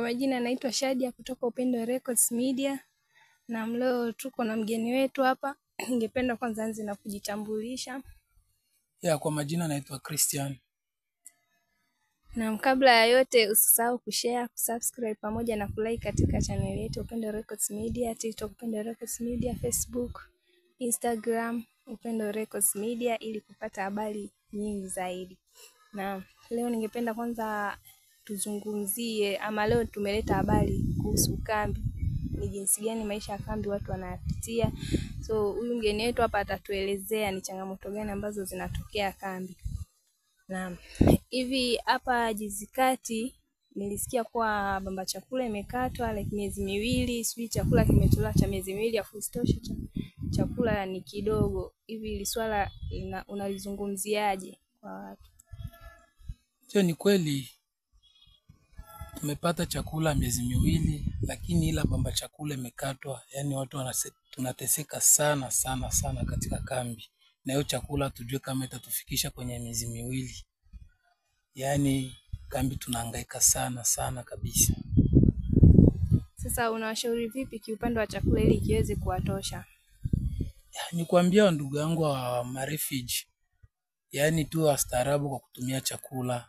majina naitwa Shadia kutoka Upendo Records Media, na leo tuko na mgeni wetu hapa. Ningependa kwanza anze na kujitambulisha. Kwa majina naitwa Christian. Na kabla ya yote usisahau kushare, kusubscribe pamoja na kulike katika channel yetu Upendo Records Media, TikTok Upendo Records Media, Facebook, Instagram Upendo Records Media ili kupata habari nyingi zaidi. Na leo ningependa kwanza tuzungumzie, ama leo tumeleta habari kuhusu kambi. Ni jinsi gani maisha ya kambi watu wanapitia. So huyu mgeni wetu hapa atatuelezea ni changamoto gani ambazo zinatokea kambi. Na hivi hapa Jizikati nilisikia kuwa bamba chakula imekatwa miezi miwili, sijui chakula kimetolewa cha miezi miwili afu isitoshe chakula ni kidogo. Hivi ili swala unalizungumziaje kwa watu? Ni kweli tumepata chakula miezi miwili, lakini ila bamba chakula imekatwa. Yani watu tunateseka sana sana sana katika kambi. Na hiyo chakula tujue kama itatufikisha kwenye miezi miwili. Yani kambi tunahangaika sana sana kabisa. Sasa unawashauri vipi kiupande wa chakula ili kiweze kuwatosha? Ni kuambia ndugu yangu wa marefugee, yani tu wastaarabu kwa kutumia chakula.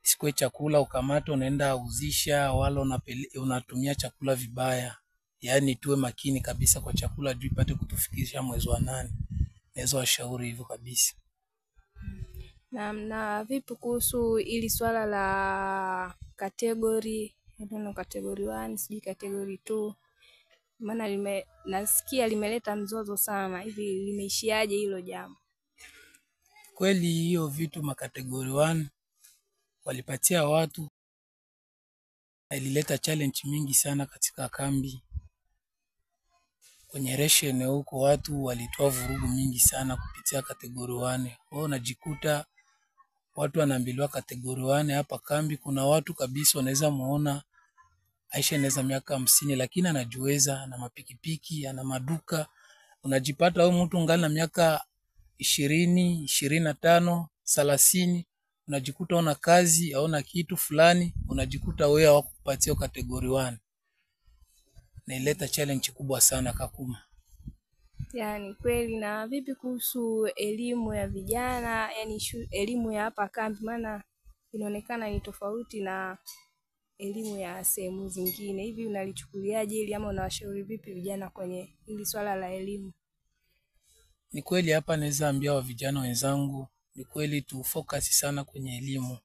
Isikwe chakula ukamata unaenda uzisha wala unatumia chakula vibaya. Yani tuwe makini kabisa kwa chakula juu ipate kutufikisha mwezi wa 8. Naweza washauri hivyo kabisa. Na vipi kuhusu ili swala la category, category 1, sijui category 2. Maana nasikia limeleta mzozo sana. Hivi limeishiaje hilo jambo? Kweli hiyo vitu makategori 1 walipatia watu, ilileta challenge mingi sana katika kambi. Kwenye ration huko watu walitoa vurugu mingi sana kupitia kategori 1. Wao unajikuta watu wanaambiliwa kategori 1 hapa kambi. Kuna watu kabisa wanaweza muona Aisha anaweza miaka 50 lakini anajiweza, ana mapikipiki, ana maduka. Unajipata wewe mtu ngana miaka 20, 25, 30, unajikuta una kazi au una kitu fulani, unajikuta wewe hawakupatia kategori 1. Na ileta challenge kubwa sana Kakuma. Yani kweli. Na vipi kuhusu elimu ya vijana, yani elimu ya hapa kambi, maana inaonekana ni tofauti na elimu ya sehemu zingine. Hivi unalichukuliaje ili, ama unawashauri vipi vijana kwenye hili swala la elimu? Ni kweli hapa naweza ambia wa vijana wenzangu, ni kweli tu focus sana kwenye elimu.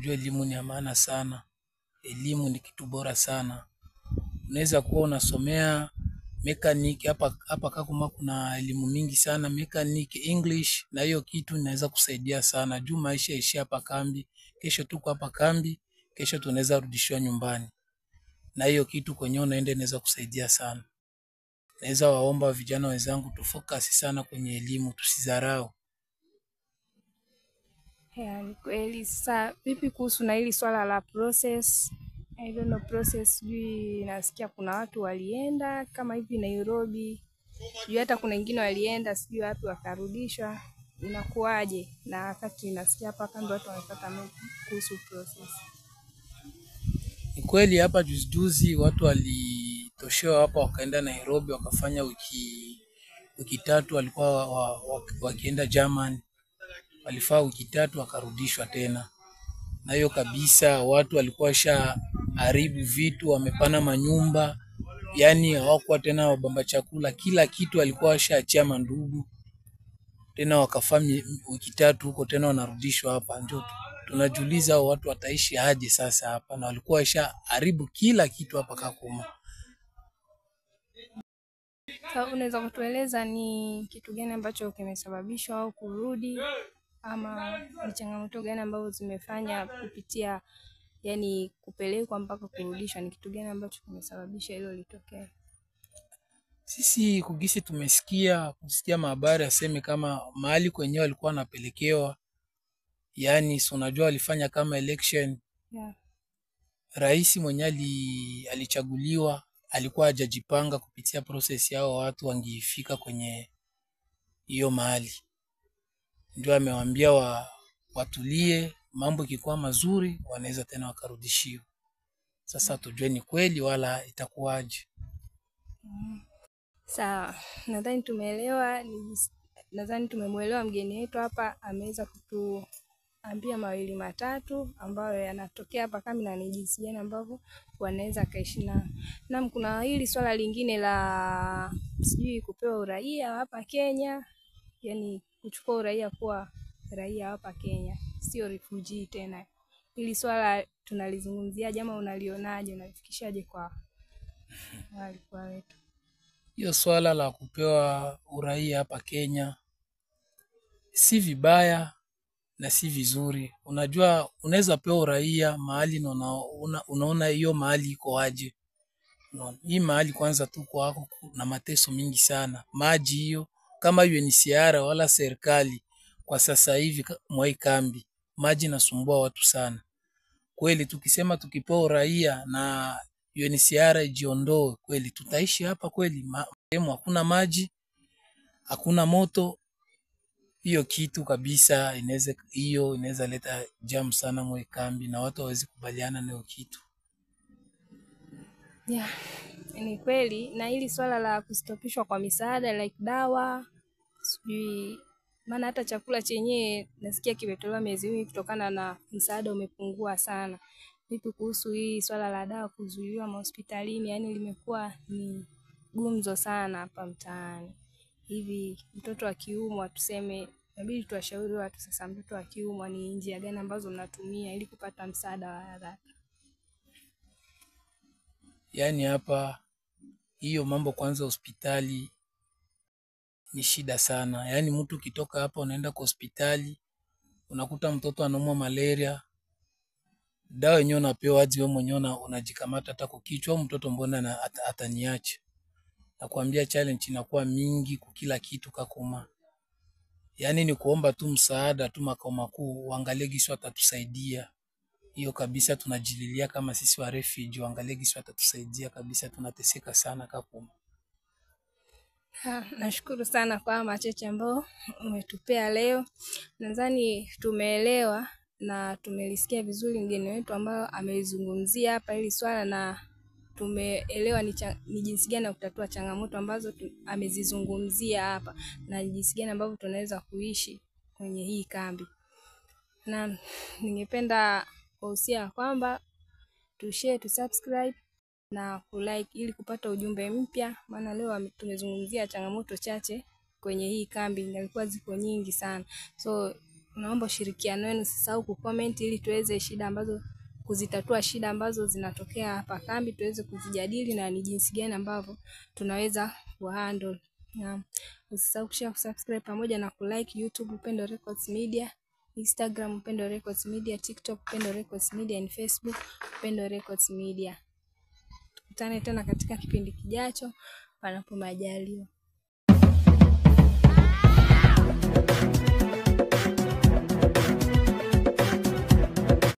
Jua elimu ni maana sana. Elimu ni kitu bora sana. Unaweza kuwa unasomea mechanic hapa Kakuma kuna elimu mingi sana, mechanic, English, na hiyo kitu inaweza kusaidia sana. Juu maisha ishi hapa kambi, kesho tuko hapa kambi, kesho tunaweza rudishwa nyumbani. Na hiyo kitu kwenye unaenda inaweza kusaidia sana. Naweza waomba vijana wenzangu tufocus sana kwenye elimu, tusidharau. Ni kweli. Sasa vipi kuhusu na hili swala la process? I don't know process, sijui nasikia kuna watu walienda kama hivi Nairobi. Sijui hata kuna wengine walienda sijui wapi wakarudishwa. Inakuaje? Na wakati nasikia hapa kambi watu wanapata mengi kuhusu process. Ni kweli hapa juzi watu walitoshewa hapa wakaenda Nairobi wakafanya wiki 3, walikuwa wakienda German. Walifaa wiki 3 wakarudishwa tena. Na hiyo kabisa watu walikuwa haribu vitu, wamepana manyumba. Yani hawakuwa tena wabamba chakula, kila kitu walikuwa washaachia mandugu. Tena wakafanya wiki 3 huko tena wanarudishwa hapa. Ndio tunajiuliza watu wataishi aje sasa hapa, na walikuwa haribu kila kitu hapa Kakuma. Sasa unaweza kutueleza ni kitu gani ambacho kimesababisha au kurudi, ama ni changamoto gani ambazo zimefanya kupitia, yani kupelekwa mpaka kurudishwa? Ni kitu gani ambacho kimesababisha hilo litokee? Sisi kugisi kusikia mahabari aseme kama mahali kwenyewe walikuwa wanapelekewa, yani si unajua walifanya kama election. Rais mwenyewe alichaguliwa alikuwa hajajipanga kupitia process yao, watu wangefika kwenye hiyo mahali. Ndio amewaambia watulie, mambo ikikuwa mazuri wanaweza tena wakarudishiwa. Sasa tujue ni kweli wala itakuwaje. Sawa, nadhani tumeelewa. Nadhani tumemwelewa mgeni wetu hapa, ameweza kutuambia mawili matatu ambayo yanatokea hapa kambi na ni jinsi gani ambavyo wanaweza kaishi na. Naam, kuna hili swala lingine la sijui kupewa uraia hapa Kenya, yani kuchukua uraia kuwa raia hapa Kenya, sio refugee tena. Hili swala tunalizungumziaje ama unalionaje, unalifikishaje kwa walikuwa wetu? Hiyo swala la kupewa uraia hapa Kenya si vibaya na si vizuri. Unajua unaweza pewa uraia mahali na unaona hiyo mahali iko aje. Hii mahali kwanza tu kwako na mateso mingi sana. Maji hiyo kama UNHCR wala serikali kwa sasa hivi mwa kambi, maji nasumbua watu sana. Kweli tukisema tukipewa uraia na UNHCR ijiondoe, kweli tutaishi hapa kweli? Hakuna maji, hakuna moto. Hiyo kitu kabisa inaweza leta jam sana mwa kambi na watu hawezi kubaliana na hiyo kitu. Yeah, ni kweli. Na hili swala la kustopishwa kwa misaada like dawa, sijui maana hata chakula chenyewe nasikia kimetolewa miezi mingi kutokana na msaada umepungua sana. Vipi kuhusu hii swala la dawa kuzuiliwa hospitalini? Yani limekuwa ni gumzo sana hapa mtaani. Hivi mtoto akiumwa, tuseme inabidi tuwashauri watu sasa, mtoto akiumwa ni njia gani ambazo mnatumia ili kupata msaada wa haraka? Yani hapa hiyo mambo kwanza, hospitali ni shida sana. Yani mtu ukitoka hapa unaenda kwa hospitali unakuta mtoto anaumwa malaria, dawa yenyewe unapewa aje wewe mwenyewe unajikamata hata kwa kichwa, mtoto mbona ataniache? Nakwambia challenge inakuwa mingi kwa kila kitu kakuma. Yani ni kuomba tu msaada tu makao makuu waangalie gisi watatusaidia. Hiyo kabisa tunajililia kama sisi wa refugee, waangalie gisi watatusaidia kabisa, tunateseka sana kakuma. Nashukuru sana kwa machache ambao umetupea leo. Nadhani tumeelewa na tumelisikia vizuri mgeni wetu ambao ameizungumzia hapa hili swala, na tumeelewa ni jinsi gani ya kutatua changamoto ambazo amezizungumzia hapa na jinsi gani ambavyo tunaweza kuishi kwenye hii kambi. Na ningependa kuhusia kwamba tushare, tusubscribe na kulike ili kupata ujumbe mpya, maana leo tumezungumzia changamoto chache kwenye hii kambi, ingalikuwa ziko nyingi sana. So naomba ushirikiano wenu, usisahau kucomment ili tuweze kuzitatua shida ambazo zinatokea hapa kambi, tuweze kuzijadili na ni jinsi gani ambavyo tunaweza kuhandle. Na usisahau kushare, kusubscribe pamoja na kulike YouTube Upendo Records Media, Instagram Upendo Records Media, TikTok Upendo Records Media and Facebook Upendo Records Media. Tukutane tena katika kipindi kijacho panapo majaliwa.